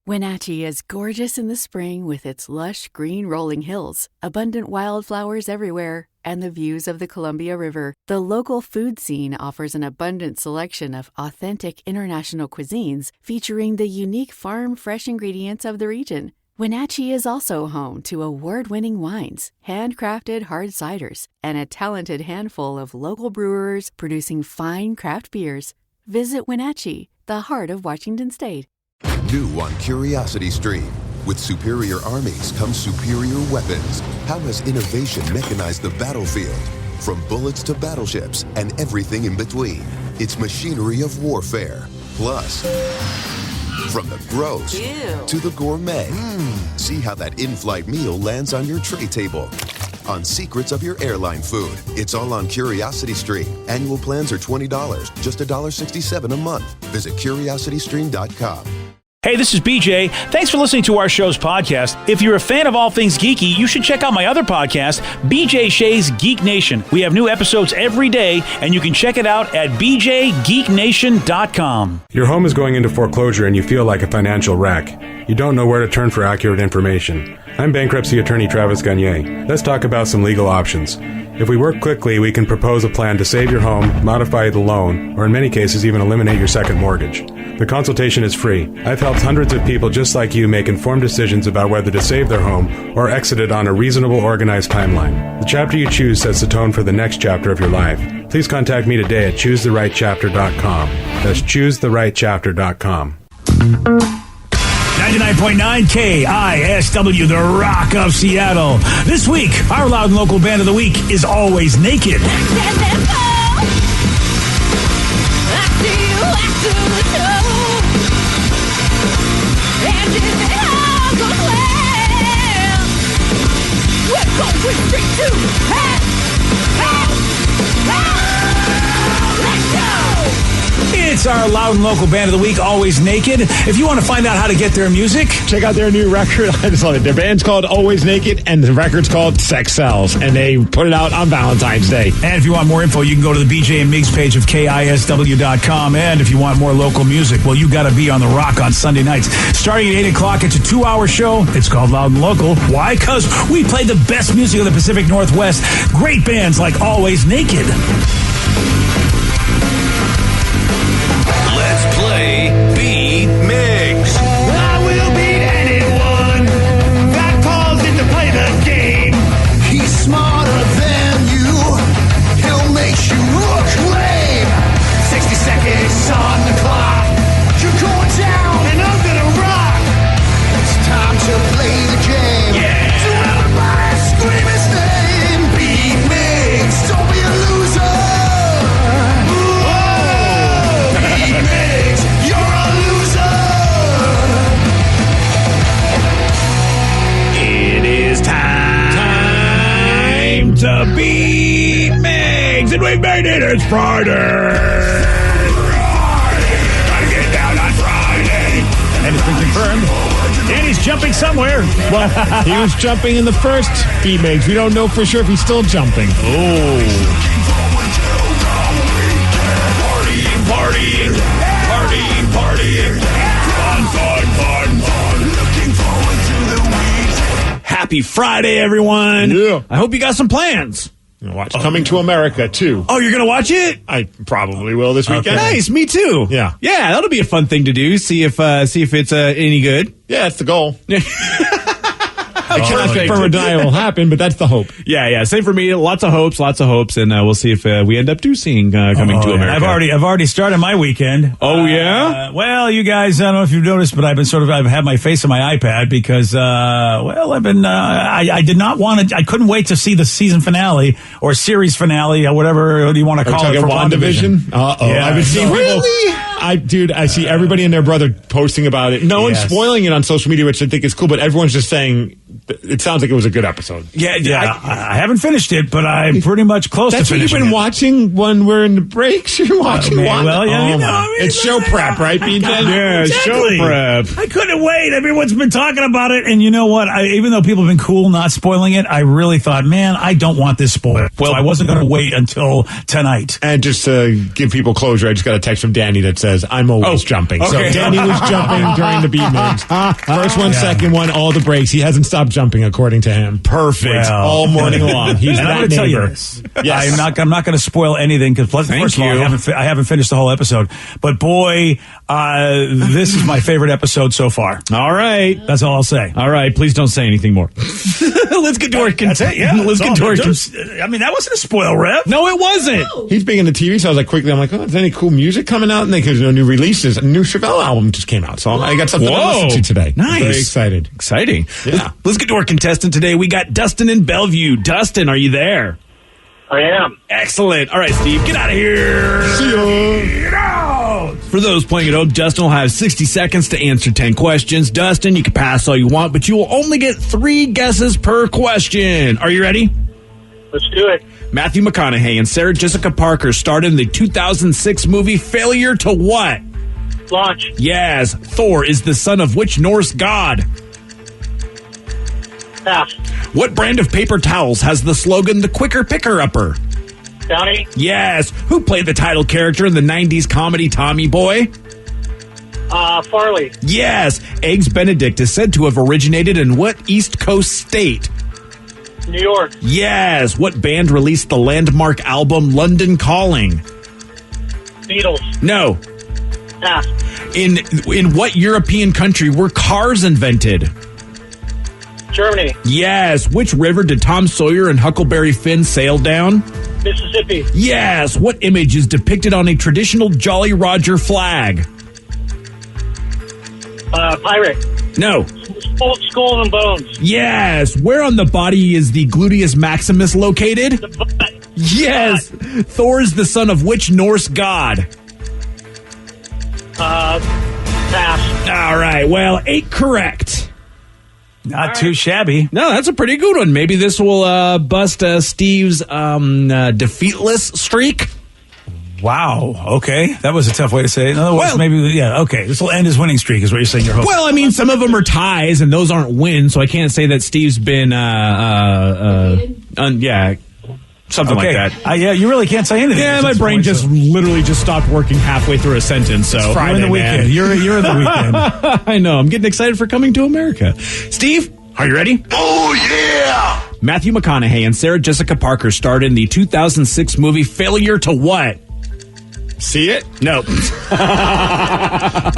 Wenatchee is gorgeous in the spring with its lush green rolling hills, abundant wildflowers everywhere, and the views of the Columbia River. The local food scene offers an abundant selection of authentic international cuisines featuring the unique farm-fresh ingredients of the region. Wenatchee is also home to award-winning wines, handcrafted hard ciders, and a talented handful of local brewers producing fine craft beers. Visit Wenatchee, the heart of Washington State. New on Curiosity Stream. With superior armies comes superior weapons. How has innovation mechanized the battlefield? From bullets to battleships and everything in between. It's machinery of warfare. Plus, from the gross to the gourmet. See how that in-flight meal lands on your tray table. On secrets of your airline food. It's all on Curiosity Stream. Annual plans are $20, just $1.67 a month. Visit curiositystream.com. Hey, this is BJ. Thanks for listening to our show's podcast. If you're a fan of all things geeky, you should check out my other podcast, BJ Shea's Geek Nation. We have new episodes every day, and you can check it out at bjgeeknation.com. Your home is going into foreclosure and you feel like a financial wreck. You don't know where to turn for accurate information. I'm bankruptcy attorney Travis Gagne. Let's talk about some legal options. If we work quickly, we can propose a plan to save your home, modify the loan, or in many cases even eliminate your second mortgage. The consultation is free. I've helped hundreds of people just like you make informed decisions about whether to save their home or exit it on a reasonable, organized timeline. The chapter you choose sets the tone for the next chapter of your life. Please contact me today at choosetherightchapter.com. That's choosetherightchapter.com. 99.9 KISW, the Rock of Seattle. This week, our loud and local band of the week is Always Naked. It's our loud and local band of the week, Always Naked. If you want to find out how to get their music, check out their new record. I just love it. Their band's called Always Naked, and the record's called Sex Sells, and they put it out on Valentine's Day. And if you want more info, you can go to the BJ and Migs page of KISW.com. And if you want more local music, well, you got to be on the Rock on Sunday nights. Starting at 8 o'clock, it's a 2-hour show. It's called Loud and Local. Why? Because we play the best music of the Pacific Northwest. Great bands like Always Naked. Let's play Beat Migs. I will beat anyone that calls in to play the game. He's smarter than you. He'll make you look lame. 60 seconds on the clock. You're going down and I'm gonna rock. It's time to play the game. Yeah. So everybody scream his name. Beat Migs. Don't be a loser. To Beat Migs, and we've made it. It's Friday. Gotta get down on Friday. And it's been confirmed. Danny's jumping somewhere. Well, he was jumping in the first Beat Migs. We don't know for sure if he's still jumping. Oh. Partying. Fun. Looking forward to the week. Happy Friday, everyone. Yeah. I hope you got some plans. Watch Coming to America, too. Oh, you're going to watch it? I probably will this weekend. Nice, me too. Yeah. Yeah, that'll be a fun thing to do. See if it's any good. Yeah, that's the goal. I cannot confirm or deny it will happen, but that's the hope. Yeah. Same for me. Lots of hopes, and we'll see if we end up seeing Coming to America. I've already started my weekend. Oh yeah. Well, you guys, I don't know if you've noticed, but I've had my face on my iPad because I've been I did not want to. I couldn't wait to see the season finale or series finale or whatever you want to call it for WandaVision. Yeah. I've been seeing really. I see everybody and their brother posting about it. No one's spoiling it on social media, which I think is cool, but everyone's just saying it sounds like it was a good episode. Yeah. I haven't finished it, but I'm pretty much close to That's what you've finishing been it. watching when we're in the breaks? You're watching man, one? well, yeah, you know, I mean, it's show prep, right, BJ? Yeah, exactly. show prep. I couldn't wait. Everyone's been talking about it, and you know what? Even though people have been cool not spoiling it, I really thought, man, I don't want this spoiled. Well, I wasn't going to wait until tonight. And just to give people closure, I just got a text from Danny that says, I'm always jumping. Okay. So Danny was jumping during the B-Migs. First one, second one, all the breaks. He hasn't stopped jumping, according to him. Perfect. Well, all morning long. He's and I'm that going to tell you neighbor. this. Yes. I'm not going to spoil anything because first of all, I haven't finished the whole episode. But boy, this is my favorite episode so far. All right. That's all I'll say. All right. Please don't say anything more. Let's get to our That's it. Yeah. Let's get to our. I mean, that wasn't a spoil, Rev. No, it wasn't. He's big into TV, so I was like, quickly, I'm like, is there any cool music coming out? And because new releases, a new Chevelle album just came out, so I got something to listen to today. Nice. I'm very excited. Exciting. Yeah. Let's get to our contestant today. We got Dustin in Bellevue. Dustin, are you there? I am. Excellent. All right, Steve, get out of here. See ya. Get out. For those playing at home, Dustin will have 60 seconds to answer 10 questions. Dustin, you can pass all you want, but you will only get 3 guesses per question. Are you ready? Let's do it. Matthew McConaughey and Sarah Jessica Parker starred in the 2006 movie Failure to What? Launch. Yes. Thor is the son of which Norse god? Pass. What brand of paper towels has the slogan "The Quicker Picker Upper"? Downey. Yes. Who played the title character in the 90s comedy Tommy Boy? Farley. Yes. Eggs Benedict is said to have originated in what East Coast state? New York. Yes. What band released the landmark album London Calling? Beatles. No. Pass. In what European country were cars invented? Germany. Yes. Which river did Tom Sawyer and Huckleberry Finn sail down? Mississippi. Yes. What image is depicted on a traditional Jolly Roger flag? Pirate. No. Old Skull and Bones. Yes. Where on the body is the gluteus maximus located? The butt. Yes. Thor is the son of which Norse god? Pass. All right. Well, 8 correct. Not too shabby. No, that's a pretty good one. Maybe this will bust Steve's defeatless streak. Wow. Okay. That was a tough way to say it. In other words, okay. This will end his winning streak is what you're saying. You're hoping. Well, I mean, some of them are ties, and those aren't wins, so I can't say that Steve's been, something like that. Yeah, you really can't say anything. Yeah, my brain literally just stopped working halfway through a sentence. So it's Friday, you're in the weekend. You're in the weekend. I know. I'm getting excited for coming to America. Steve, are you ready? Oh, yeah! Matthew McConaughey and Sarah Jessica Parker starred in the 2006 movie Failure to What? See it? No.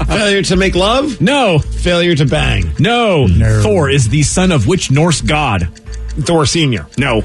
Failure to make love? No. Failure to bang? No. Thor is the son of which Norse god? Thor Sr. No.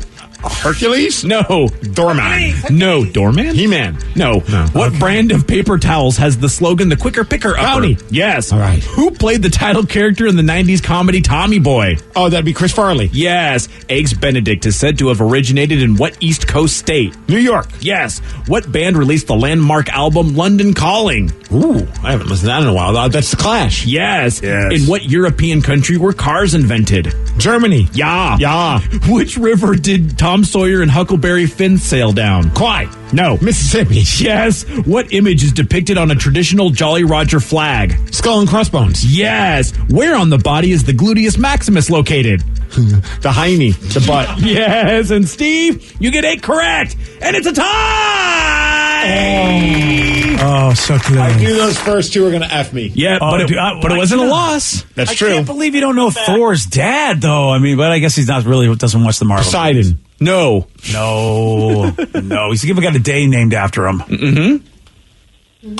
Hercules? No. Doorman? No. Doorman? He-Man? No. What brand of paper towels has the slogan "The Quicker Picker Upper"? Bounty. Yes. All right. Who played the title character in the 90s comedy Tommy Boy? Oh, that'd be Chris Farley. Yes. Eggs Benedict is said to have originated in what East Coast state? New York. Yes. What band released the landmark album London Calling? Ooh, I haven't listened to that in a while. That's The Clash. Yes. In what European country were cars invented? Germany. Yeah. Yeah. Which river did Tom Sawyer and Huckleberry Finn sail down? Kwai. No. Mississippi. Yes. What image is depicted on a traditional Jolly Roger flag? Skull and crossbones. Yes. Where on the body is the gluteus maximus located? The hiney. The butt. Yes. And Steve, you get 8 correct. And it's a tie! Oh, so close. I knew those first two were going to F me. Yeah, but it wasn't a loss. That's I true. can't believe you don't know Thor's dad, though. I mean, but I guess he's not really doesn't watch the Marvel. Poseidon. No. No. He's even got a day named after him. Mm-hmm.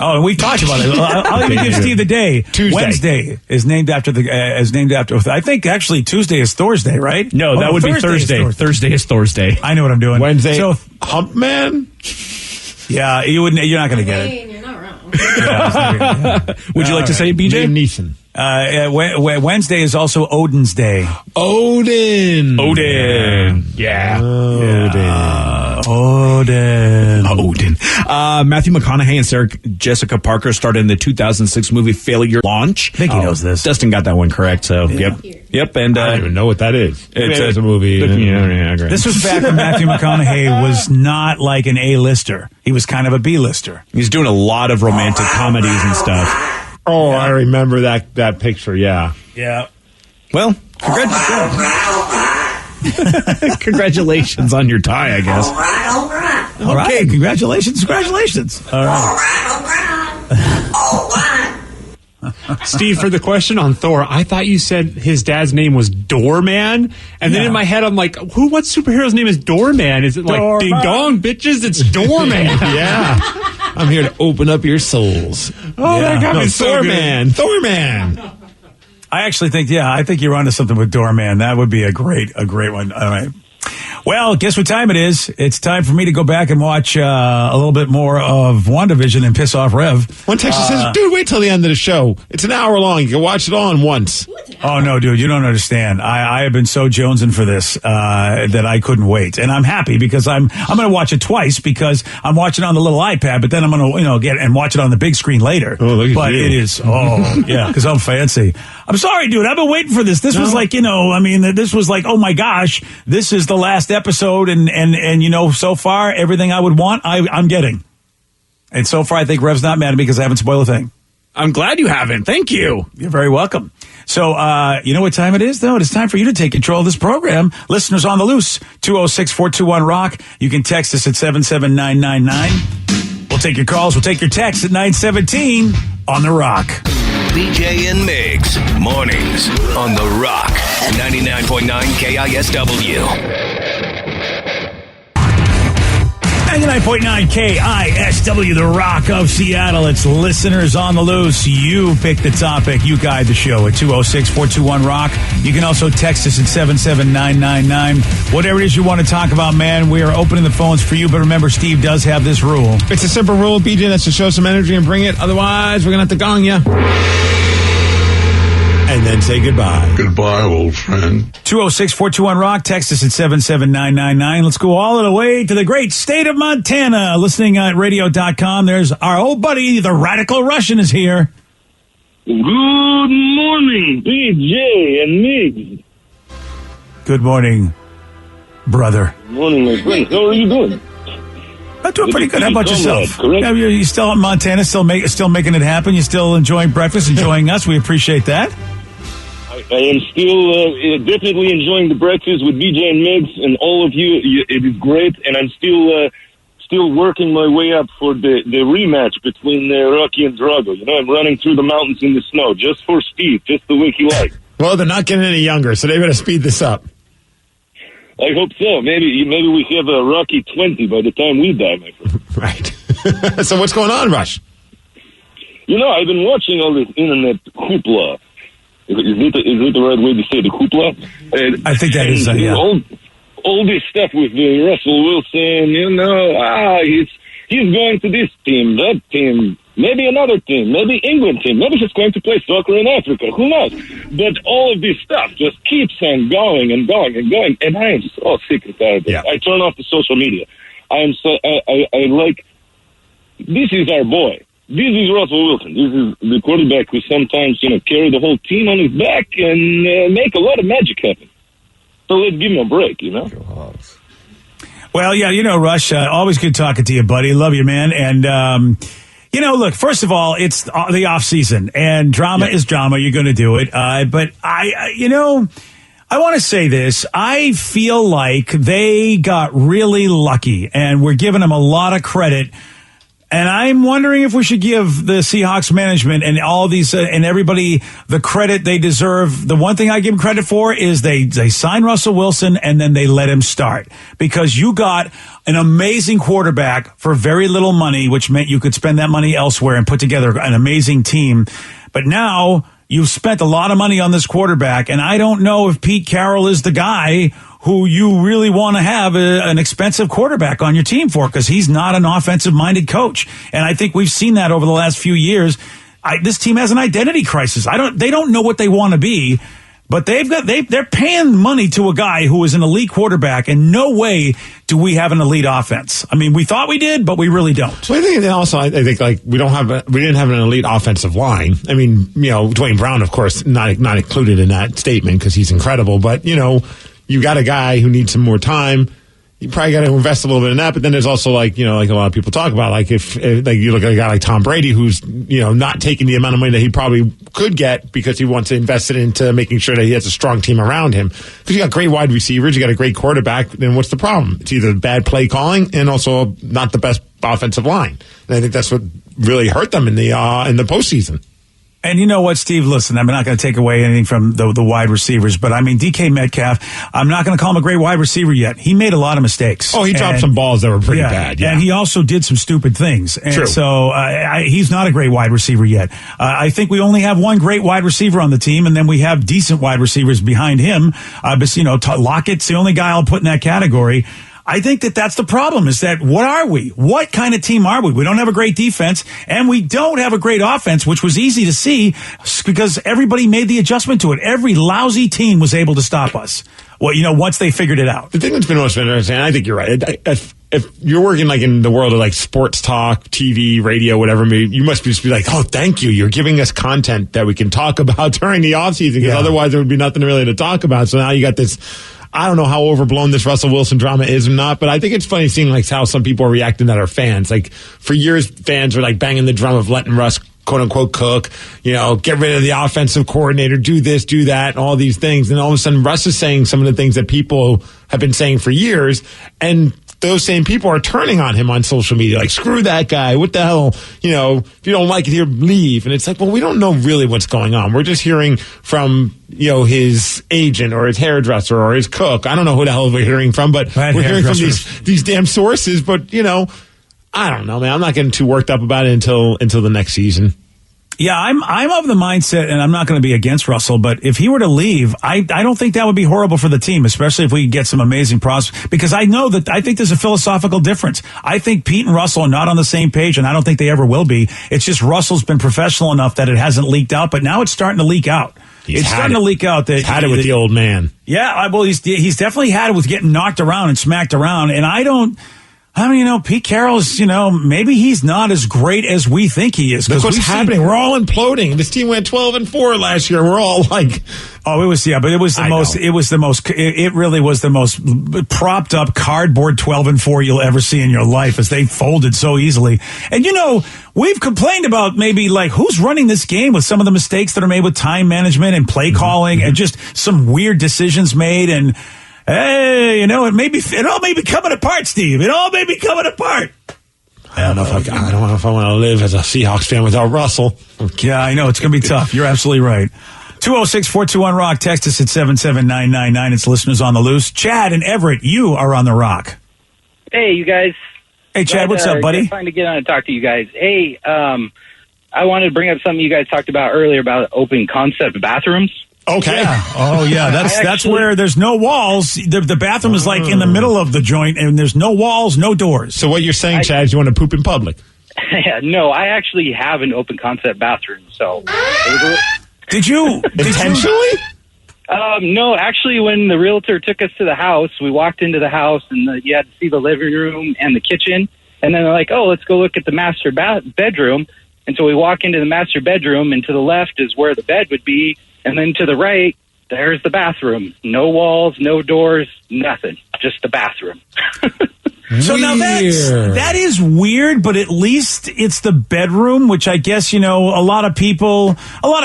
Oh, and we've talked about it. I'll even give Steve the day. Tuesday. Wednesday is named after I think actually Tuesday is Thor's Day, right? No, that would be Thursday. Thursday is Thor's Day. I know what I'm doing. Wednesday. So, Hump Man. yeah, you're not going to get it. You're not wrong. Would you like to say, BJ? Liam Neeson. Wednesday is also Odin's Day. Odin. Yeah. Odin. Odin. Matthew McConaughey and Sarah Jessica Parker starred in the 2006 movie Failure Launch. I think he knows this. Dustin got that one correct, so yep. And I don't even know what that is. It's a movie. Great. This was back when Matthew McConaughey was not like an A-lister. He was kind of a B-lister. He's doing a lot of romantic comedies and stuff. Oh, I remember that picture, yeah. Yeah. Well, congratulations on your tie, I guess. All right. Congratulations. All right. Steve, for the question on Thor, I thought you said his dad's name was Doorman, and then in my head I'm like, what superhero's name is Doorman? Is it like Doorman. Ding Dong, bitches? It's Doorman. Yeah. I'm here to open up your souls. Oh, that got me so good. Thorman. I actually think, I think you're onto something with Doorman. That would be a great one. All right. Well, guess what time it is? It's time for me to go back and watch a little bit more of WandaVision and piss off Rev. One texter says, dude, wait till the end of the show. It's an hour long. You can watch it all in once. Oh, no, dude, you don't understand. I have been so jonesing for this that I couldn't wait. And I'm happy because I'm going to watch it twice because I'm watching on the little iPad, but then I'm going to, get and watch it on the big screen later. Oh, look at but you. it is, because I'm fancy. I'm sorry, dude. I've been waiting for this. This was like, this was like, oh my gosh, this is the last episode. And so far, everything I would want, I'm getting. And so far, I think Rev's not mad at me because I haven't spoiled a thing. I'm glad you haven't. Thank you. You're very welcome. So, you know what time it is, though? It is time for you to take control of this program. Listeners on the loose, 206-421-ROCK. You can text us at 77999. We'll take your calls. We'll take your texts at 917 on The Rock. BJ and Migs, mornings on The Rock, 99.9 KISW. 99.9 KISW, The Rock of Seattle. It's Listeners on the Loose. You pick the topic. You guide the show at 206-421-ROCK. You can also text us at 77999. Whatever it is you want to talk about, man, we are opening the phones for you. But remember, Steve does have this rule. It's a simple rule, BJ. That's to show some energy and bring it. Otherwise, we're going to have to gong you. And then say goodbye. Goodbye, old friend. 206-421-ROCK. Text us at 77999. Let's go all the way to the great state of Montana. Listening at radio.com. There's our old buddy, the Radical Russian, is here. Good morning, BJ and Migs. Good morning, brother. Good morning, my friend. How are you doing? I'm doing pretty good. How about yourself? Correct? Yeah, you still in Montana, still making it happen. You're still enjoying breakfast, enjoying us. We appreciate that. I am still definitely enjoying the breakfast with BJ and Migs and all of you. It is great, and I'm still working my way up for the rematch between Rocky and Drago. I'm running through the mountains in the snow just for speed, just the way he likes. Well, they're not getting any younger, so they better speed this up. I hope so. Maybe we have a Rocky 20 by the time we die, my friend. Right. So what's going on, Rush? I've been watching all this internet hoopla. Is it the right way to say the hoopla? I think that is, yeah. All this stuff with Russell Wilson, he's going to this team, that team, maybe another team, maybe England team, maybe he's going to play soccer in Africa, who knows? But all of this stuff just keeps on going and going and going, and I am so sick and tired of it. I turn off the social media. I like, this is our boy. This is Russell Wilson. This is the quarterback who sometimes, carry the whole team on his back and make a lot of magic happen. So let's give him a break, Well, yeah, Rush, always good talking to you, buddy. Love you, man. And, look, first of all, it's the off season and drama is drama. You're going to do it. But I want to say this. I feel like they got really lucky and we're giving them a lot of credit. And I'm wondering if we should give the Seahawks management and all these and everybody the credit they deserve. The one thing I give them credit for is they signed Russell Wilson and then they let him start because you got an amazing quarterback for very little money, which meant you could spend that money elsewhere and put together an amazing team. But now you've spent a lot of money on this quarterback, and I don't know if Pete Carroll is the guy who you really want to have an expensive quarterback on your team for, because he's not an offensive-minded coach. And I think we've seen that over the last few years. This team has an identity crisis. They don't know what they want to be. But they're paying money to a guy who is an elite quarterback, and no way do we have an elite offense. I mean, we thought we did, but we really don't. Well, I think like we didn't have an elite offensive line. I mean, Dwayne Brown, of course, not included in that statement because he's incredible. But you got a guy who needs some more time. You probably got to invest a little bit in that, but then there's also like a lot of people talk about, like if like you look at a guy like Tom Brady, who's not taking the amount of money that he probably could get because he wants to invest it into making sure that he has a strong team around him. Because you got great wide receivers, you got a great quarterback. Then what's the problem? It's either bad play calling and also not the best offensive line. And I think that's what really hurt them in the postseason. And you know what, Steve? Listen, I'm not going to take away anything from the wide receivers, but I mean, DK Metcalf, I'm not going to call him a great wide receiver yet. He made a lot of mistakes. Oh, he dropped some balls that were pretty bad. Yeah. And he also did some stupid things. And True. So he's not a great wide receiver yet. I think we only have one great wide receiver on the team, and then we have decent wide receivers behind him. But, Lockett's the only guy I'll put in that category. I think that's the problem, is that what are we? What kind of team are we? We don't have a great defense, and we don't have a great offense, which was easy to see because everybody made the adjustment to it. Every lousy team was able to stop us. Well, once they figured it out. The thing that's been most interesting, I think you're right. If you're working like in the world of like sports talk, TV, radio, whatever, you must just be like, oh, thank you. You're giving us content that we can talk about during the offseason because otherwise there would be nothing really to talk about. So now you got this. I don't know how overblown this Russell Wilson drama is or not, but I think it's funny seeing like how some people are reacting that are fans. Like for years, fans were like banging the drum of letting Russ quote unquote cook, get rid of the offensive coordinator, do this, do that, and all these things. And all of a sudden Russ is saying some of the things that people have been saying for years. And those same people are turning on him on social media, like, screw that guy. What the hell? If you don't like it here, leave. And it's like, well, we don't know really what's going on. We're just hearing from, his agent or his hairdresser or his cook. I don't know who the hell we're hearing from, but we're hearing from these damn sources. But, I don't know, man. I'm not getting too worked up about it until the next season. Yeah, I'm of the mindset, and I'm not going to be against Russell, but if he were to leave, I don't think that would be horrible for the team, especially if we get some amazing prospects, because I think there's a philosophical difference. I think Pete and Russell are not on the same page, and I don't think they ever will be. It's just Russell's been professional enough that it hasn't leaked out, but now it's starting to leak out. It's starting to leak out that he's had it with the old man. Yeah, well, he's definitely had it with getting knocked around and smacked around, and Pete Carroll's, maybe he's not as great as we think he is. Look what's happening. We're all imploding. This team went 12-4 last year. We're all like, it really was the most propped up cardboard 12-4 you'll ever see in your life, as they folded so easily. And we've complained about maybe like who's running this game with some of the mistakes that are made with time management and play calling and just some weird decisions made. And hey, it all may be coming apart, Steve. It all may be coming apart. I don't know if I want to live as a Seahawks fan without Russell. Yeah, I know. It's going to be tough. You're absolutely right. 206-421-ROCK. Text us at 77999. It's listeners on the loose. Chad and Everett, you are on the Rock. Hey, you guys. Hey, Chad, what's up, buddy? Trying to get on and talk to you guys. Hey, I wanted to bring up something you guys talked about earlier about open concept bathrooms. Okay. Yeah. Oh, yeah. That's where there's no walls. The bathroom is like in the middle of the joint, and there's no walls, no doors. So what you're saying, Chad, is you want to poop in public? No, I actually have an open concept bathroom. So, did you intentionally? No, actually, when the realtor took us to the house, we walked into the house, and you had to see the living room and the kitchen. And then they're like, "Oh, let's go look at the master bedroom." And so we walk into the master bedroom, and to the left is where the bed would be. And then to the right, there's the bathroom. No walls, no doors, nothing. Just the bathroom. So now that is weird, but at least it's the bedroom, which I guess, a lot of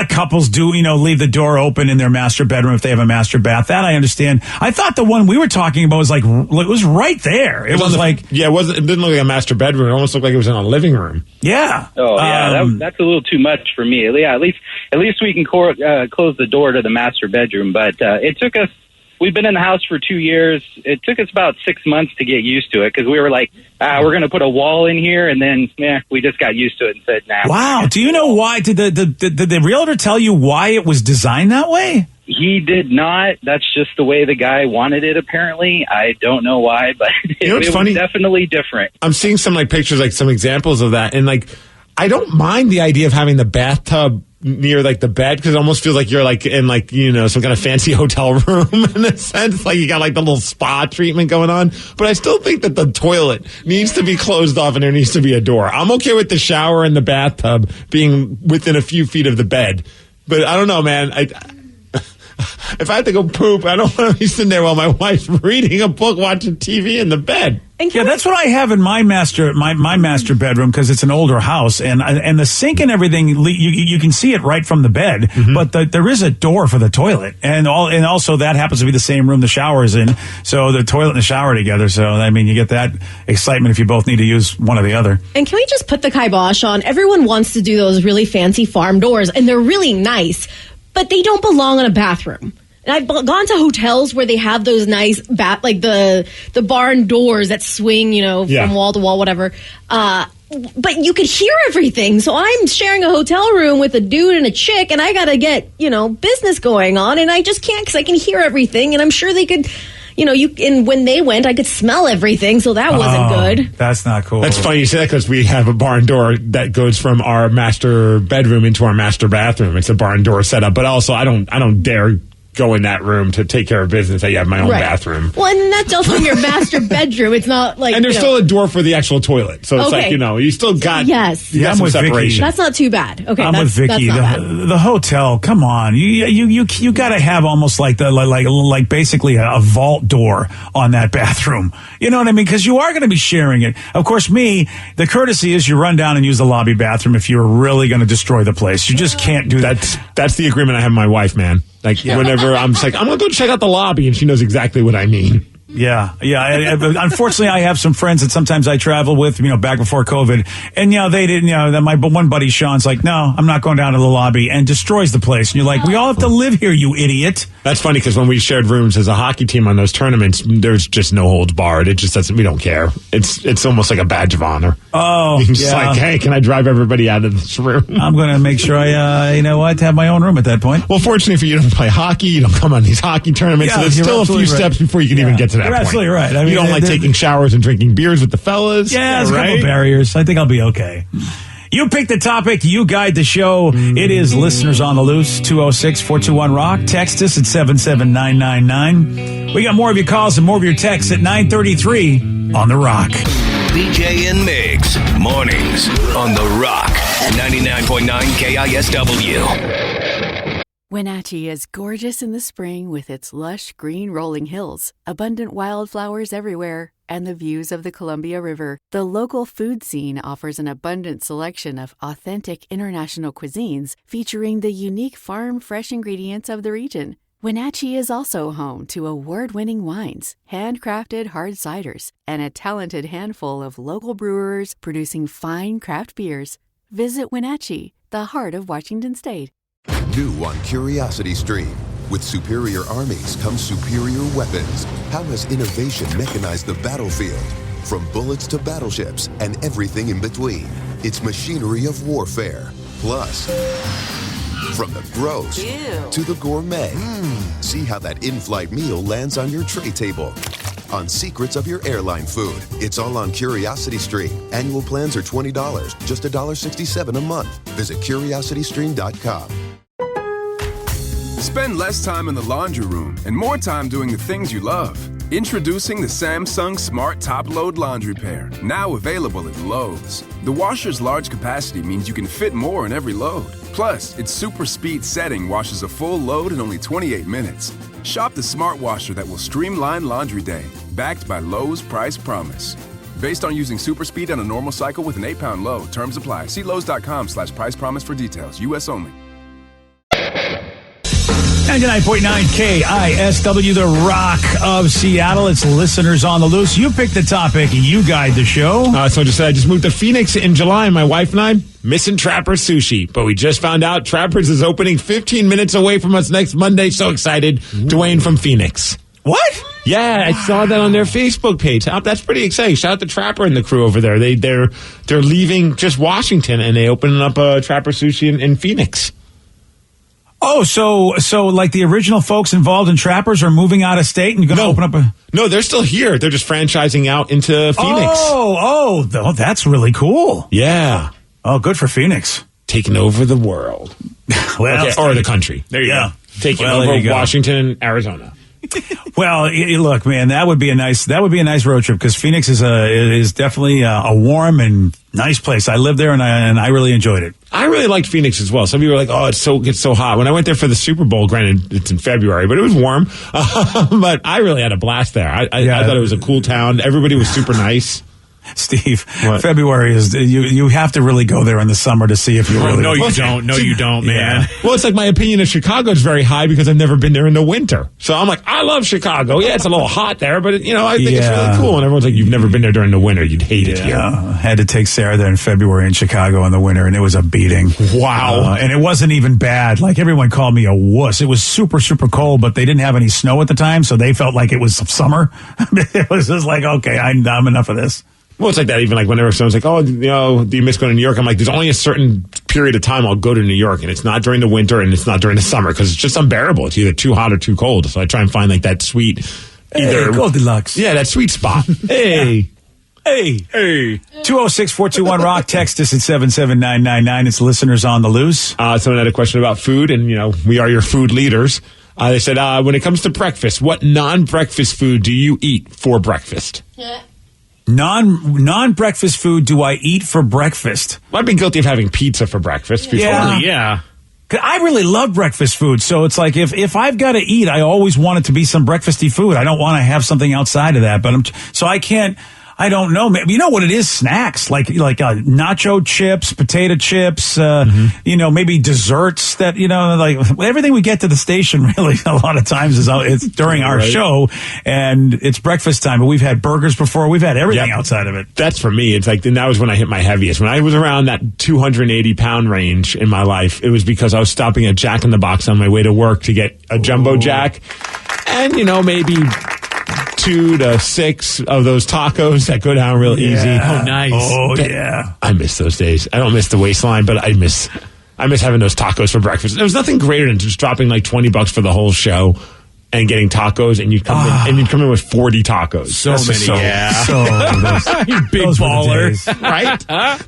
couples do, leave the door open in their master bedroom if they have a master bath. That I understand. I thought the one we were talking about was it was right there. It was like, yeah, it didn't look like a master bedroom. It almost looked like it was in a living room. Yeah. Oh, yeah. That's a little too much for me. Yeah, at least we can close the door to the master bedroom. But it took us. We've been in the house for 2 years. It took us about 6 months to get used to it because we were like, we're going to put a wall in here, and then we just got used to it and said, nah. Wow. Do you know why? Did the realtor tell you why it was designed that way? He did not. That's just the way the guy wanted it, apparently. I don't know why, but it was definitely different. I'm seeing some pictures, some examples of that, and I don't mind the idea of having the bathtub near like the bed because it almost feels like you're like in like, you know, some kind of fancy hotel room in a sense. Like you got like the little spa treatment going on. But I still think that the toilet needs to be closed off and there needs to be a door. I'm okay with the shower and the bathtub being within a few feet of the bed. But I don't know, man. If I have to go poop, I don't want to be sitting there while my wife's reading a book, watching TV in the bed. Yeah, that's what I have in my master bedroom because it's an older house, and the sink and everything you can see it right from the bed, but there is a door for the toilet, and also that happens to be the same room the shower is in, so the toilet and the shower together. So I mean, you get that excitement if you both need to use one or the other. And can we just put the kibosh on? Everyone wants to do those really fancy farm doors, and they're really nice, but they don't belong in a bathroom. And I've gone to hotels where they have those nice like the barn doors that swing, you know, from wall to wall, whatever. But you could hear everything. So I'm sharing a hotel room with a dude and a chick, and I got to get, you know, business going on, and I just can't because I can hear everything, and I'm sure they could. You know, and when they went, I could smell everything, so that wasn't good. That's not cool. That's funny you say that because we have a barn door that goes from our master bedroom into our master bathroom. It's a barn door setup, but also I don't dare go in that room to take care of business. I have my own bathroom. Well, and that's also your master bedroom. It's not like, and there's still a door for the actual toilet, so it's like, you know, you still got I'm with separation. Vicky. That's not too bad. Okay, I'm with Vicky. The hotel, come on, you got to have almost like like basically a vault door on that bathroom. You know what I mean? Because you are going to be sharing it. Of course, the courtesy is you run down and use the lobby bathroom if you're really going to destroy the place. You just can't do that. That's the agreement I have with my wife, man. Like whenever I'm just like, I'm going to go check out the lobby, and she knows exactly what I mean. Yeah. Unfortunately, I have some friends that sometimes I travel with, you know, back before COVID, and, you know, they didn't, you know, my one buddy, Sean's like, no, I'm not going down to the lobby, and destroys the place. And you're like, we all have to live here, you idiot. That's funny because when we shared rooms as a hockey team on those tournaments, there's just no holds barred. It just doesn't, we don't care. It's almost like a badge of honor. Oh, you're just like, hey, can I drive everybody out of this room? I'm going to make sure I, you know what, have my own room at that point. Well, fortunately for you, you don't play hockey. You don't come on these hockey tournaments. So there's still a few steps before you can even get to that point. You're absolutely right. I mean, you don't like taking showers and drinking beers with the fellas? Yeah, there's a couple barriers. I think I'll be okay. You pick the topic. You guide the show. It is Listeners on the Loose, 206-421-ROCK. Text us at 77999. We got more of your calls and more of your texts at 9:33 on The Rock. BJ and Migs, mornings on The Rock, 99.9 KISW. Wenatchee is gorgeous in the spring with its lush green rolling hills, abundant wildflowers everywhere, and the views of the Columbia River. The local food scene offers an abundant selection of authentic international cuisines featuring the unique farm-fresh ingredients of the region. Wenatchee is also home to award-winning wines, handcrafted hard ciders, and a talented handful of local brewers producing fine craft beers. Visit Wenatchee, the heart of Washington State. New on Curiosity Stream. With superior armies comes superior weapons. How has innovation mechanized the battlefield? From bullets to battleships and everything in between. It's machinery of warfare. Plus, from the gross to the gourmet. See how that in-flight meal lands on your tray table. On secrets of your airline food. It's all on Curiosity Stream. Annual plans are $20, just $1.67 a month. Visit curiositystream.com. Spend less time in the laundry room and more time doing the things you love. Introducing the Samsung Smart Top Load Laundry Pair, now available at Lowe's. The washer's large capacity means you can fit more in every load. Plus, its super speed setting washes a full load in only 28 minutes. Shop the smart washer that will streamline laundry day, backed by Lowe's Price Promise. Based on using super speed on a normal cycle with an 8-pound load, terms apply. See Lowe's.com/price promise for details. U.S. only. 99.9 KISW, the Rock of Seattle. It's Listeners on the Loose. You pick the topic. You guide the show. So I just moved to Phoenix in July. My wife and I missing Trapper's Sushi. But we just found out Trapper's is opening 15 minutes away from us next Monday. So excited. Dwayne from Phoenix. What? Yeah, I saw that on their Facebook page. That's pretty exciting. Shout out to Trapper and the crew over there. They're leaving just Washington, and they opening up a Trapper Sushi in Phoenix. Oh, so like the original folks involved in Trappers are moving out of state and going to open up a... No, they're still here. They're just franchising out into Phoenix. Oh, that's really cool. Yeah. Oh, good for Phoenix. Taking over the world. Well, okay, or the country. There you go. Take it over Washington, Arizona. Well, look, man, that would be a nice road trip because Phoenix is definitely a warm and nice place. I lived there and I really enjoyed it. I really liked Phoenix as well. Some people were like, "Oh, it gets so hot." When I went there for the Super Bowl, granted it's in February, but it was warm. But I really had a blast there. I thought it was a cool town. Everybody was super nice. Steve, what? February is you have to really go there in the summer to see if you really. No, you don't. No, you don't, man. Well, it's like my opinion of Chicago is very high because I've never been there in the winter. So I'm like, I love Chicago. Yeah, it's a little hot there, but I think it's really cool. And everyone's like, you've never been there during the winter. You'd hate it here. I had to take Sarah there in February in Chicago in the winter, and it was a beating. Wow. And it wasn't even bad. Like everyone called me a wuss. It was super, super cold, but they didn't have any snow at the time, so they felt like it was summer. It was just like, okay, I'm enough of this. Well, it's like that even like whenever someone's like, oh, do you miss going to New York? I'm like, there's only a certain period of time I'll go to New York, and it's not during the winter and it's not during the summer because it's just unbearable. It's either too hot or too cold. So I try and find like that sweet, Goldilocks. Yeah, that sweet spot. Hey. 206-421-ROCK. Text us at 77999. It's listeners on the loose. Someone had a question about food, and, we are your food leaders. They said, when it comes to breakfast, what non-breakfast food do you eat for breakfast? Non-breakfast food do I eat for breakfast? Well, I've been guilty of having pizza for breakfast before. Yeah. I really love breakfast food, so it's like if I've got to eat, I always want it to be some breakfasty food. I don't want to have something outside of that, but so I can't. I don't know. You know what it is? Snacks like nacho chips, potato chips. Maybe desserts that like everything we get to the station. Really, a lot of times it's during our show, and it's breakfast time. But we've had burgers before. We've had everything outside of it. That's for me. It's like, and that was when I hit my heaviest. When I was around that 280-pound range in my life, it was because I was stopping at Jack in the Box on my way to work to get a jumbo jack, and maybe 2 to 6 of those tacos that go down real easy. Oh, nice. Oh, yeah. I miss those days. I don't miss the waistline, but I miss having those tacos for breakfast. There was nothing greater than just dropping like $20 for the whole show and getting tacos, and you'd come in with 40 tacos. So many, you big baller, right?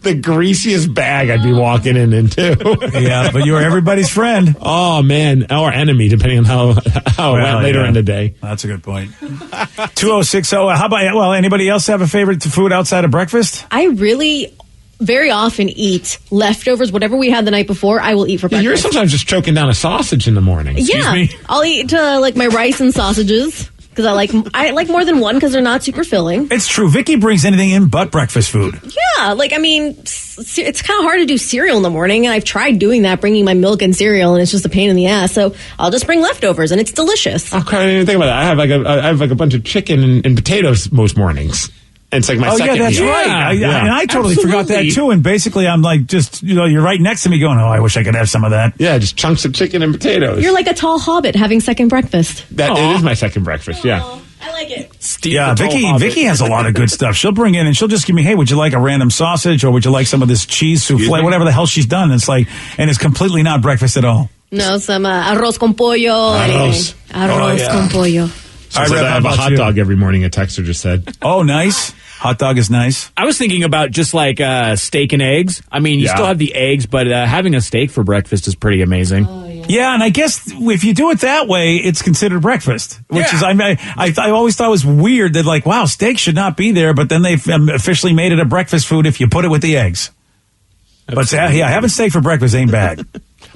The greasiest bag I'd be walking into. Yeah, but you were everybody's friend. Oh man, our enemy, depending on how it went later in the day. That's a good point. 2060. How about anybody else have a favorite food outside of breakfast? I really very often eat leftovers, whatever we had the night before. I will eat for breakfast. You're sometimes just choking down a sausage in the morning. Excuse me? I'll eat like my rice and sausages because I like more than one because they're not super filling. It's true. Vicky brings anything in but breakfast food. Yeah, it's kind of hard to do cereal in the morning, and I've tried doing that, bringing my milk and cereal, and it's just a pain in the ass. So I'll just bring leftovers, and it's delicious. Okay, I didn't even think about that. I have a bunch of chicken and potatoes most mornings. It's like my second that's meal. right. And I totally forgot that too. And basically, I'm like, just you're right next to me, going, "Oh, I wish I could have some of that." Yeah, just chunks of chicken and potatoes. You're like a tall hobbit having second breakfast. It is my second breakfast. Yeah. I like it. Vicky has a lot of good stuff. She'll bring in and she'll just give me, "Hey, would you like a random sausage, or would you like some of this cheese souffle, whatever the hell she's done?" And it's completely not breakfast at all. No, some arroz con pollo. Arroz con pollo. I have a hot dog every morning. A texter just said. Oh, nice. Hot dog is nice. I was thinking about just like steak and eggs. I mean, you still have the eggs, but having a steak for breakfast is pretty amazing. Oh, yeah, and I guess if you do it that way, it's considered breakfast, which is I always thought it was weird that like, wow, steak should not be there, but then they've officially made it a breakfast food if you put it with the eggs. Absolutely. But having steak for breakfast ain't bad.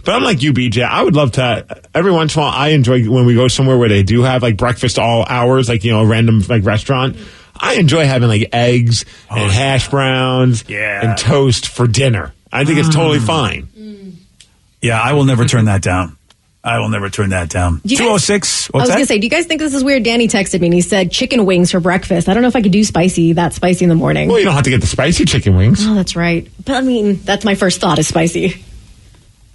But I'm like you, BJ. I would love to. Every once in a while, I enjoy when we go somewhere where they do have like breakfast all hours, like a random like restaurant. I enjoy having like eggs and hash browns and toast for dinner. I think it's totally fine. Yeah, I will never turn that down. 206. I was going to say, do you guys think this is weird? Danny texted me and he said chicken wings for breakfast. I don't know if I could do that spicy in the morning. Well, you don't have to get the spicy chicken wings. Oh, that's right. But I mean, that's my first thought is spicy.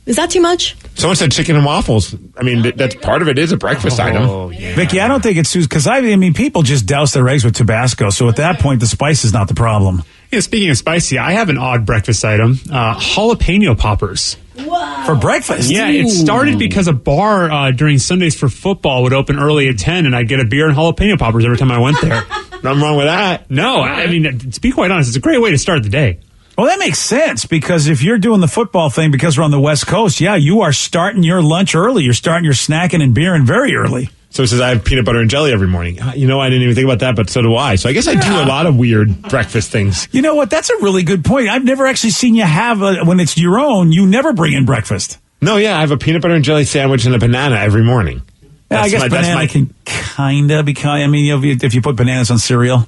Is that too much? Someone said chicken and waffles. I mean, that's part of it is a breakfast item. Yeah. Vicky, I don't think it's because people just douse their eggs with Tabasco. So at that point, the spice is not the problem. Yeah, speaking of spicy, I have an odd breakfast item: jalapeno poppers. Wow. For breakfast? Yeah, it started because a bar during Sundays for football would open early at 10, and I'd get a beer and jalapeno poppers every time I went there. Nothing wrong with that. No, I mean, to be quite honest, it's a great way to start the day. Well, that makes sense because if you're doing the football thing because we're on the West Coast, yeah, you are starting your lunch early. You're starting your snacking and beering very early. So it says I have peanut butter and jelly every morning. You know, I didn't even think about that, but so do I. So I guess I do a lot of weird breakfast things. You know what? That's a really good point. I've never actually seen you have, when it's your own, you never bring in breakfast. No, yeah, I have a peanut butter and jelly sandwich and a banana every morning. Yeah, I guess banana can kind of be, I mean, if you put bananas on cereal.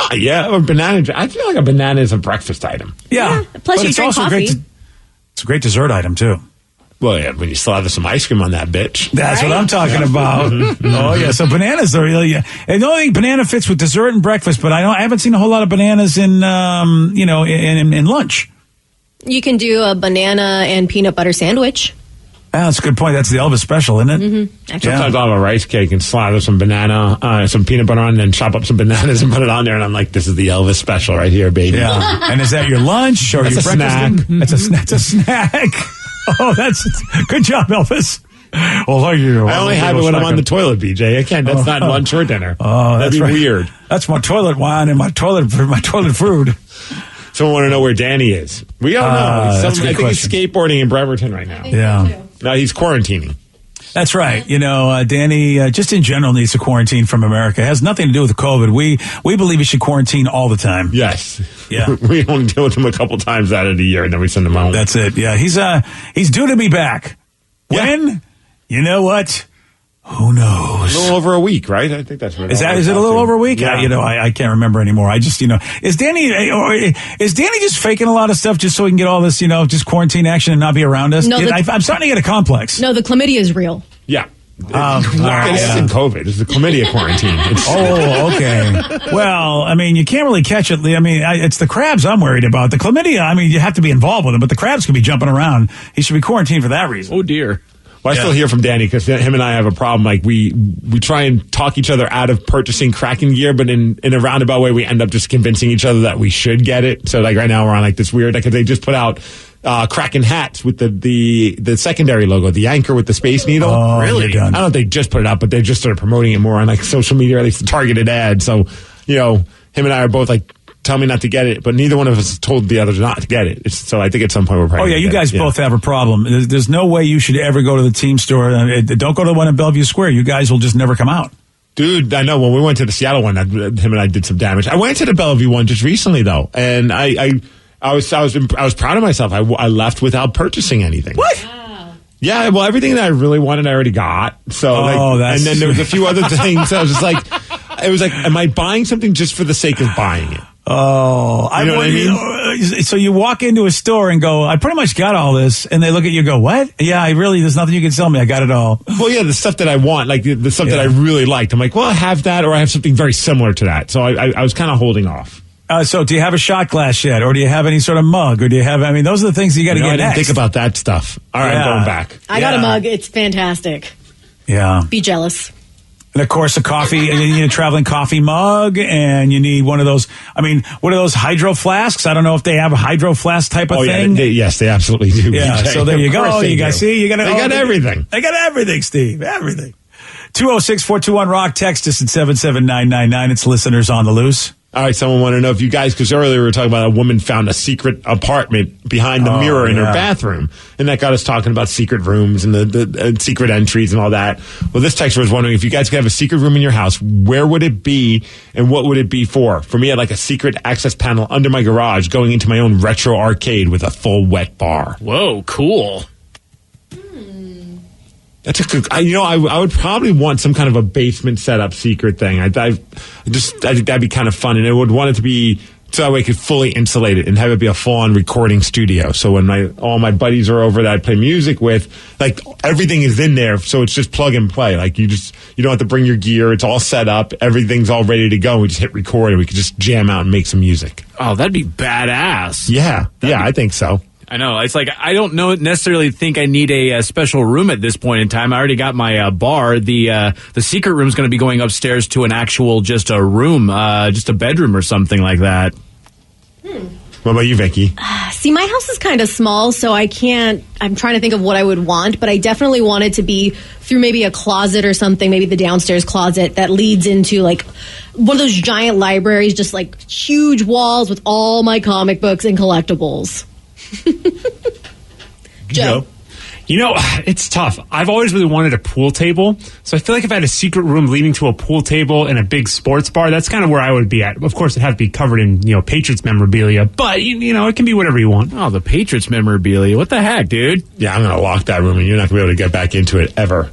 Oh, yeah, or banana. I feel like a banana is a breakfast item. Yeah. Plus, you drink coffee. It's a great dessert item, too. Well, yeah, when you slather some ice cream on that bitch. That's what I'm talking about. Oh, yeah. So bananas are really, and the only thing banana fits with dessert and breakfast, but I haven't seen a whole lot of bananas in, in lunch. You can do a banana and peanut butter sandwich. That's a good point. That's the Elvis special, isn't it? Mm-hmm. Sometimes I'll have a rice cake and slather some banana, some peanut butter on, and then chop up some bananas and put it on there. And I'm like, this is the Elvis special right here, baby. Yeah. And is that your lunch or your breakfast? That's a snack. Oh, that's good job, Elvis. Well, thank you. I only have it when I'm on the toilet, BJ. I can't. That's not lunch or dinner. Oh, that'd be weird. That's my toilet wine and my toilet food. Someone want to know where Danny is. We don't know. I think he's skateboarding in Bremerton right now. Yeah. No, he's quarantining. That's right. You know, Danny, just in general, needs to quarantine from America. It has nothing to do with COVID. We believe he should quarantine all the time. Yes. Yeah. We only deal with him a couple times out of the year, and then we send him home. That's it. Yeah. He's due to be back. When? You know what? Who knows? A little over a week, right? I think that's what is it a little over a week? Yeah. I can't remember anymore. I just, is Danny just faking a lot of stuff just so he can get all this, just quarantine action and not be around us? No, I'm starting to get a complex. No, the chlamydia is real. Yeah. It's in COVID. It's the chlamydia quarantine. Oh, okay. Well, I mean, you can't really catch it. I mean, it's the crabs I'm worried about. The chlamydia, I mean, you have to be involved with them, but the crabs can be jumping around. He should be quarantined for that reason. Oh, dear. Well, I still hear from Danny because him and I have a problem. Like we try and talk each other out of purchasing cracking gear, but in a roundabout way, we end up just convincing each other that we should get it. So like right now we're on like this weird, because they just put out Kraken hats with the secondary logo, the anchor with the Space Needle. Oh, really? I don't know if they just put it out, but they just started promoting it more on like social media, or at least the targeted ad. So, him and I are both like, tell me not to get it, but neither one of us told the others not to get it. So I think at some point we're probably. Oh yeah, you guys both have a problem. There's no way you should ever go to the team store. Don't go to the one in Bellevue Square. You guys will just never come out. Dude, I know. When we went to the Seattle one, him and I did some damage. I went to the Bellevue one just recently though, and I was proud of myself. I left without purchasing anything. What? Wow. Yeah, well, everything that I really wanted, I already got. So, and then there was a few other things. I was just like, it was like, am I buying something just for the sake of buying it? Oh, you know what I mean? So you walk into a store and go, I pretty much got all this. And they look at you and go, what? Yeah, there's nothing you can sell me. I got it all. Well, yeah, the stuff that I want, like the stuff that I really liked. I'm like, well, I have that, or I have something very similar to that. So I was kind of holding off. So do you have a shot glass yet? Or do you have any sort of mug? Or do you have, those are the things you got to get I didn't next. think about that stuff. All right, I'm going back. I got a mug. It's fantastic. Yeah. Be jealous. And of course, a coffee, and you need a traveling coffee mug, and you need one of those, what are those hydro flasks? I don't know if they have a hydro flask type of thing. Yes, they absolutely do. Yeah, so there you go. You got everything. They got everything, Steve. Everything. 206-421-ROCK. Text us at 77999. It's listeners on the loose. All right, someone wanted to know if you guys, because earlier we were talking about a woman found a secret apartment behind the mirror in her bathroom, and that got us talking about secret rooms and the secret entries and all that. Well, this texter was wondering if you guys could have a secret room in your house, where would it be and what would it be for? For me, I'd like a secret access panel under my garage going into my own retro arcade with a full wet bar. Whoa, cool. That's a good. I would probably want some kind of a basement setup secret thing. I think that'd be kind of fun, and I would want it to be so that way I could fully insulate it and have it be a full-on recording studio. So when all my buddies are over that I play music with, like everything is in there, so it's just plug and play. Like you don't have to bring your gear. It's all set up. Everything's all ready to go. And we just hit record, and we could just jam out and make some music. Oh, that'd be badass. Yeah, I think so. I know. It's like I don't necessarily think I need a special room at this point in time. I already got my bar. The secret room is going to be going upstairs to an actual just a room, just a bedroom or something like that. What about you, Vicky? See, my house is kind of small, so I'm trying to think of what I would want, but I definitely want it to be through maybe a closet or something, maybe the downstairs closet that leads into like one of those giant libraries, just like huge walls with all my comic books and collectibles. Joe. You know, it's tough. I've always really wanted a pool table. So I feel like if I had a secret room leading to a pool table and a big sports bar, that's kind of where I would be at. Of course, it'd have to be covered in, Patriots memorabilia. But, it can be whatever you want. Oh, the Patriots memorabilia. What the heck, dude? Yeah, I'm going to lock that room and you're not going to be able to get back into it ever.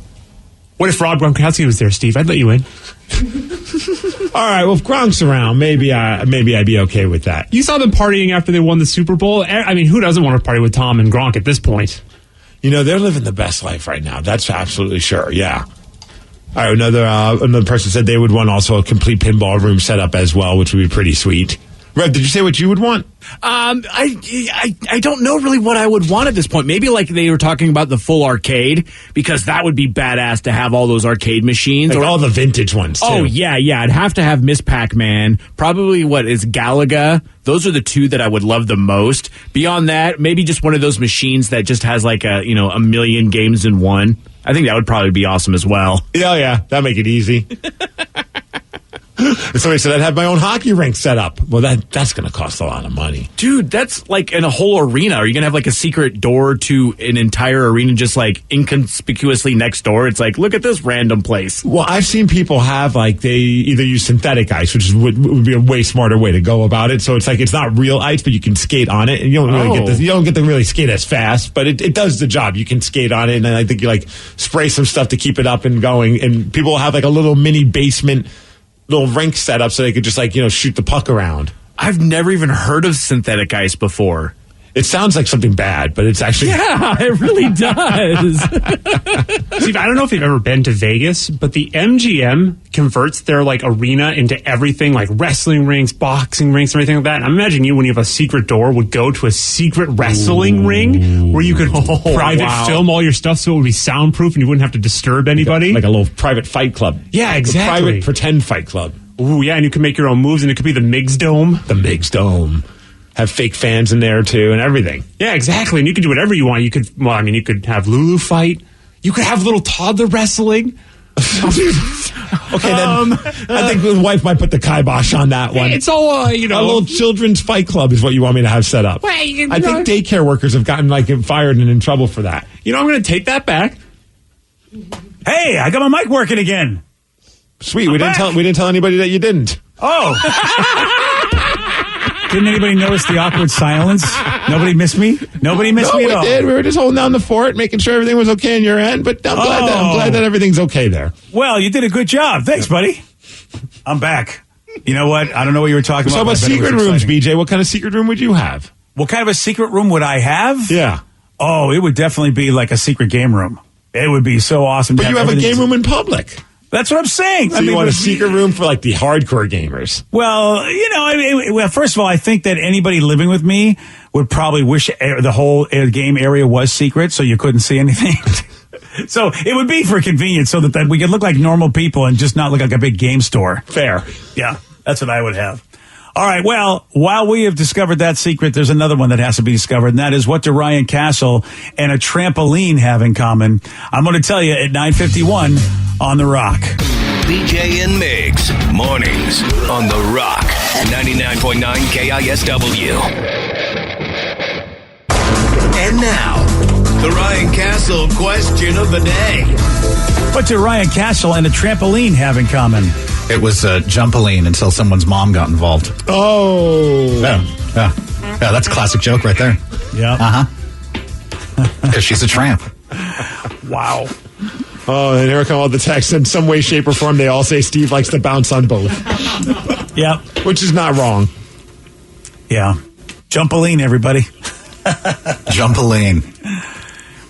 What if Rob Gronkowski was there, Steve? I'd let you in. All right, well, if Gronk's around, maybe I'd be okay with that. You saw them partying after they won the Super Bowl. I mean, who doesn't want to party with Tom and Gronk at this point? They're living the best life right now. That's absolutely sure, yeah. All right, another person said they would want also a complete pinball room set up as well, which would be pretty sweet. Rev, did you say what you would want? I don't know really what I would want at this point. Maybe like they were talking about the full arcade, because that would be badass to have all those arcade machines. Like or all the vintage ones, too. Oh, yeah. I'd have to have Miss Pac-Man. Probably what is Galaga. Those are the two that I would love the most. Beyond that, maybe just one of those machines that just has like a million games in one. I think that would probably be awesome as well. Yeah. That'd make it easy. Somebody said I'd have my own hockey rink set up. Well, that's going to cost a lot of money. Dude, that's like in a whole arena. Are you going to have like a secret door to an entire arena just like inconspicuously next door? It's like, look at this random place. Well, I've seen people have like they either use synthetic ice, which would be a way smarter way to go about it. So it's like it's not real ice, but you can skate on it, and you don't really get to really skate as fast, but it does the job. You can skate on it, and I think you like spray some stuff to keep it up and going. And people will have like a little mini basement little rink set up so they could just shoot the puck around. I've never even heard of synthetic ice before. It sounds like something bad, but it's actually... Yeah, it really does. Steve, I don't know if you've ever been to Vegas, but the MGM converts their arena into everything like wrestling rings, boxing rings, and everything like that. And I'm imagining you, when you have a secret door, would go to a secret wrestling ring where you could film all your stuff so it would be soundproof and you wouldn't have to disturb anybody. Like a little private fight club. Yeah, exactly. A private pretend fight club. Ooh, yeah, and you can make your own moves, and it could be the Miggs Dome. The Miggs Dome. Have fake fans in there, too, and everything. Yeah, exactly. And you could do whatever you want. You could have Lulu fight. You could have little toddler wrestling. Okay, then I think the wife might put the kibosh on that one. It's all, A little children's fight club is what you want me to have set up. Well, I think daycare workers have gotten fired and in trouble for that. I'm going to take that back. Hey, I got my mic working again. Sweet. We didn't tell anybody that you didn't. Oh. Didn't anybody notice the awkward silence? Nobody missed me? Nobody missed me at all? We did. We were just holding down the fort, making sure everything was okay on your end, but I'm glad that everything's okay there. Well, you did a good job. Thanks, buddy. I'm back. You know what? I don't know what you were talking about. So about secret rooms, BJ. What kind of secret room would you have? What kind of a secret room would I have? Yeah. Oh, it would definitely be like a secret game room. It would be so awesome. But you have a game room in public. That's what I'm saying. So you want a secret room for the hardcore gamers? Well, first of all, I think that anybody living with me would probably wish the whole game area was secret so you couldn't see anything. So it would be for convenience so that we could look like normal people and just not look like a big game store. Fair. Yeah, that's what I would have. All right, well, while we have discovered that secret, there's another one that has to be discovered, and that is, what do Ryan Castle and a trampoline have in common? I'm going to tell you at 9:51 on The Rock. BJ and Migs, mornings on The Rock, 99.9 KISW. And now, the Ryan Castle question of the day. What do Ryan Castle and a trampoline have in common? It was a jumpaline until someone's mom got involved. Oh. Yeah, that's a classic joke right there. Yeah. Uh-huh. Because she's a tramp. Wow. Oh, and here come all the texts. In some way, shape, or form, they all say Steve likes to bounce on both. Yeah. Which is not wrong. Yeah. Jumpaline, everybody. Jumpaline.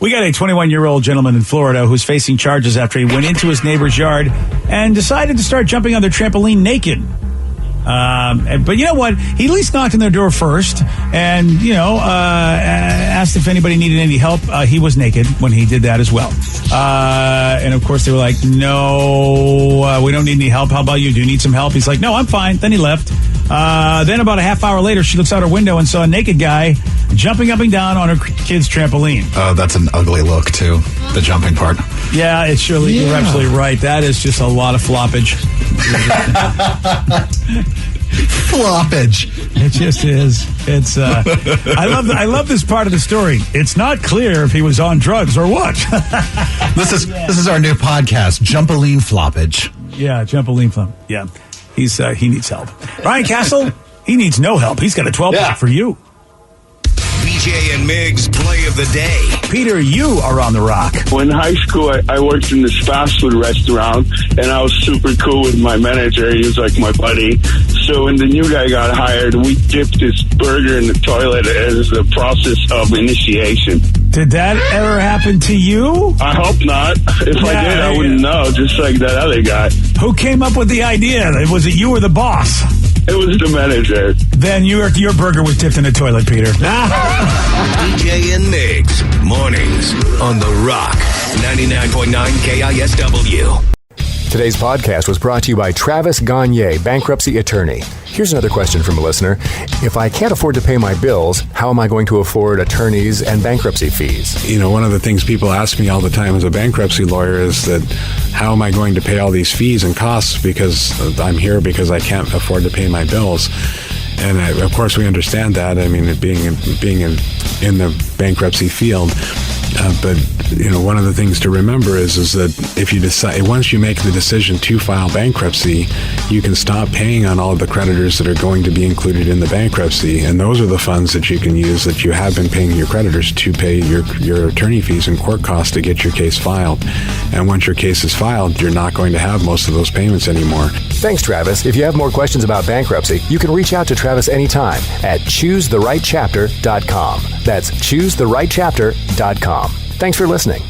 We got a 21-year-old gentleman in Florida who's facing charges after he went into his neighbor's yard and decided to start jumping on their trampoline naked. But you know what? He at least knocked on their door first and, asked if anybody needed any help. He was naked when he did that as well. And, of course, they were like, no, we don't need any help. How about you? Do you need some help? He's like, no, I'm fine. Then he left. Then about a half hour later, she looks out her window and saw a naked guy jumping up and down on her kid's trampoline. Oh, that's an ugly look, too. The jumping part. Yeah, it's surely, you're absolutely right. That is just a lot of floppage. Floppage. It just is. It's. I love this part of the story. It's not clear if he was on drugs or what. This is our new podcast, Jumpaline Floppage. Yeah, Jumpaline Flop. Yeah, he needs help. Ryan Castle, he needs no help. He's got a 12-pack for you. BJ and Migs play of the day. Peter, you are on the rock. Well, in high school, I worked in this fast food restaurant, and I was super cool with my manager. He was like my buddy. So when the new guy got hired, we dipped his burger in the toilet as a process of initiation. Did that ever happen to you? I hope not. If I did, I wouldn't know, just like that other guy. Who came up with the idea? Was it you or the boss? It was the manager. Then your burger was dipped in the toilet, Peter. BJ and Migs, mornings on The Rock, 99.9 KISW. Today's podcast was brought to you by Travis Gagne, bankruptcy attorney. Here's another question from a listener. If I can't afford to pay my bills, how am I going to afford attorneys and bankruptcy fees? You know, one of the things people ask me all the time as a bankruptcy lawyer is that how am I going to pay all these fees and costs because I'm here because I can't afford to pay my bills? And of course, we understand that. I mean, being in the bankruptcy field. But you know, one of the things to remember is that if you decide, once you make the decision to file bankruptcy, you can stop paying on all of the creditors that are going to be included in the bankruptcy, and those are the funds that you can use that you have been paying your creditors to pay your attorney fees and court costs to get your case filed. And once your case is filed, you're not going to have most of those payments anymore. Thanks, Travis. If you have more questions about bankruptcy, you can reach out to Travis anytime at choosetherightchapter.com. That's choosetherightchapter.com. Thanks for listening.